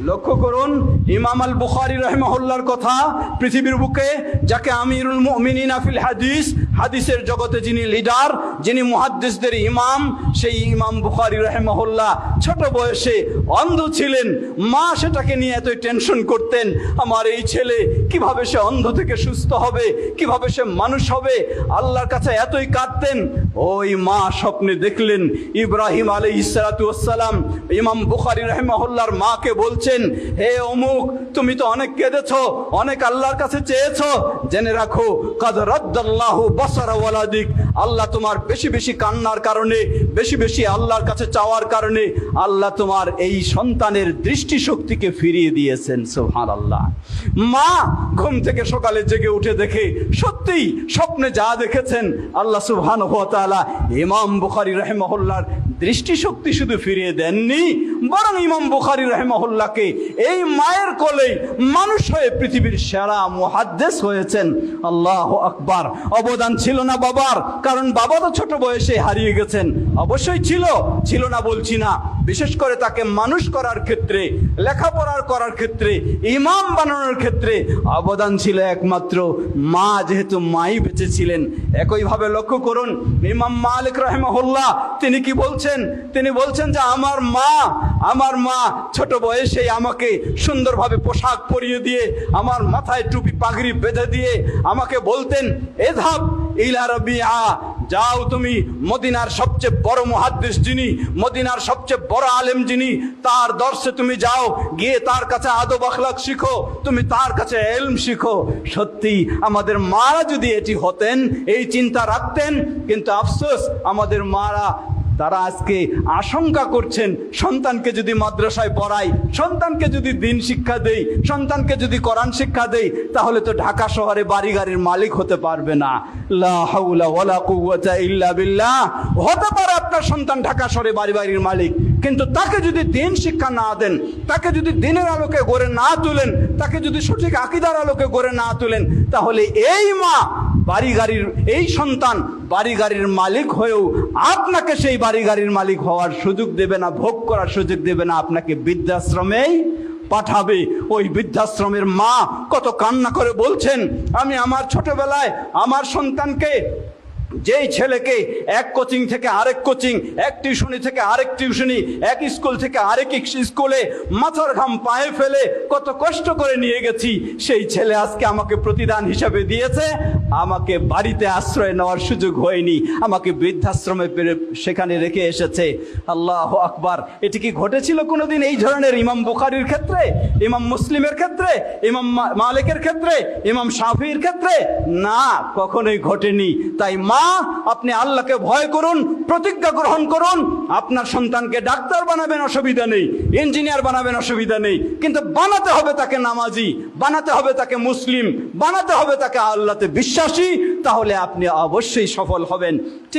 লক্ষ্য করুন, ইমাম আল বুখারী রাহিমাহুল্লাহর কথা, পৃথিবীর বুকে যাকে আমিরুল মুমিনিন ফিল হাদিস, হাদিসের জগতে যিনি লিডার, যিনি মুহাদ্দিসদের ইমাম, সেই ইমাম বুখারী রাহিমাহুল্লাহ ছোট বয়সে অন্ধ ছিলেন। মা সেটাকে নিয়ে এতই টেনশন করতেন, আমার এই ছেলে কিভাবে সে অন্ধ থেকে সুস্থ হবে, কিভাবে সে মানুষ হবে, আল্লাহর কাছে এতই কাঁদতেন। ওই মা স্বপ্নে দেখলেন ইব্রাহিম আলাইহিস সালাতু ওয়াস সালাম ইমাম বুখারী রাহিমাহুল্লাহর মাকে বলছেন, হে অমুক, তুমি তো অনেক কেঁদেছো, অনেক আল্লাহর কাছে চেয়েছো, জেনে রাখো কাদ রাদ্দাল্লাহু বাসারা ওয়ালাদিক, আল্লাহ তোমার বেশি বেশি কান্নার কারণে, বেশি বেশি আল্লাহর কাছে চাওয়ার কারণে আল্লাহ তোমার এই সন্তানের দৃষ্টিশক্তিকে ফিরিয়ে দিয়েছেন। সুবহানাল্লাহ। মা ঘুম থেকে সকালে জেগে উঠে দেখে সত্যিই স্বপ্নে যা দেখেছেন, আল্লাহ সুবহানাহু ওয়া তাআলা ইমাম বুখারী রাহিমাহুল্লাহর দৃষ্টিশক্তি শুধু ফিরিয়ে দেননি, বরং ইমাম বুখারী রাহিমাহুল্লাহকে এই মায়ের কোলে মানুষ হয়ে পৃথিবীর সেরা মুহাদ্দিস হয়েছেন। আল্লাহু আকবার। অবদান ছিল না বাবার, কারণ বাবা তো ছোট বয়সে হারিয়ে গেছেন। অবশ্যই ছিল না বলছি না, বিশেষ করে তাকে মানুষ করার ক্ষেত্রে, লেখাপড়ার করার ক্ষেত্রে, ইমাম বানানোর ক্ষেত্রে অবদান ছিল একমাত্র মা, যেহেতু মাই বেঁচে ছিলেন। একইভাবে লক্ষ্য করুন, ইমাম মালিক রাহিমাহুল্লাহ তিনি কি বলছেন? তিনি বলছেন যে আমার মা ছোট বয়সে আমাকে সুন্দরভাবে পোশাক পরিয়ে দিয়ে, আমার মাথায় টুপি পাগড়ি বেঁধে দিয়ে আমাকে বলতেন, এযহাব ইলা রাবিআ, যাও তুমি মদিনার সবচেয়ে বড় মুহাদ্দিস যিনি, মদিনার সবচেয়ে বড় আলেম যিনি, তার দর্শে তুমি যাও, গিয়ে তার কাছে আদব আখলাক শিখো, তুমি তার কাছে ইলম শিখো। সত্যি আমাদের মারা যদি এটি হতেন, এই চিন্তা রাখতেন, কিন্তু আফসোস আমাদের মারা তারা আজকে আশঙ্কা করছেন, সন্তানকে যদি মাদ্রাসায় পড়াই, সন্তানকে যদি দিন শিক্ষা দেই, সন্তানকে যদি কোরআন শিক্ষা দেই, তাহলে তো ঢাকা শহরে বাড়ি গাড়ির মালিক হতে পারবে না। লা হাওলা ওয়ালা কুওয়াতা ইল্লা বিল্লাহ। হতে পারে আপনার সন্তান ঢাকা শহরে বাড়ি গাড়ির মালিক, কিন্তু তাকে যদি দিন শিক্ষা না দেন, তাকে যদি দিনের আলোকে গড়ে না তুলেন, তাকে যদি সঠিক আকীদার আলোকে গড়ে না তুলেন, তাহলে এই মা বাড়ি গাড়ির, এই সন্তান বাড়ি গাড়ির মালিক হয়েও আপনাকে সেই বাড়ি গাড়ির মালিক হওয়ার সুযোগ দেবে না, ভোগ করার সুযোগ দেবে না, আপনাকে বৃদ্ধাশ্রমেই পাঠাবে। ওই বৃদ্ধাশ্রমের মা কত কান্না করে বলছেন, আমি আমার ছোটবেলায় আমার সন্তানকে, যেই ছেলেকে এক কোচিং থেকে আরেক কোচিং, এক টিউশনি থেকে আরেক টিউশনি, এক স্কুল থেকে আরেক স্কুলে মাথার ঘাম পায়ে ফেলে কত কষ্ট করে নিয়ে গেছি, সেই ছেলে আজকে আমাকে প্রতিদান হিসাবে দিয়েছে, আমাকে বাড়িতে আশ্রয় নেওয়ার সুযোগ হয়নি, আমাকে বৃদ্ধাশ্রমে সেখানে রেখে এসেছে। আল্লাহু আকবার। এটি কি ঘটেছিল কোনোদিন এই ধরনের? ইমাম বুখারীর ক্ষেত্রে, ইমাম মুসলিমের ক্ষেত্রে, ইমাম মালিকের ক্ষেত্রে, ইমাম শাফিঈর ক্ষেত্রে? না, কখনোই ঘটেনি। তাই মা, আপনি আল্লাহকে ভয় করুন, প্রতিজ্ঞা গ্রহণ করুন, আপনার সন্তানকে ডাক্তার বানাবেন, অসুবিধা নেই, ইঞ্জিনিয়ার বানাবেন, অসুবিধা নেই, কিন্তু বানাতে হবে তাকে নামাজি, বানাতে হবে তাকে মুসলিম, বানাতে হবে তাকে আল্লাহতে বিশ্বাসী, তাহলে আপনি অবশ্যই সফল হবেন। ঠিক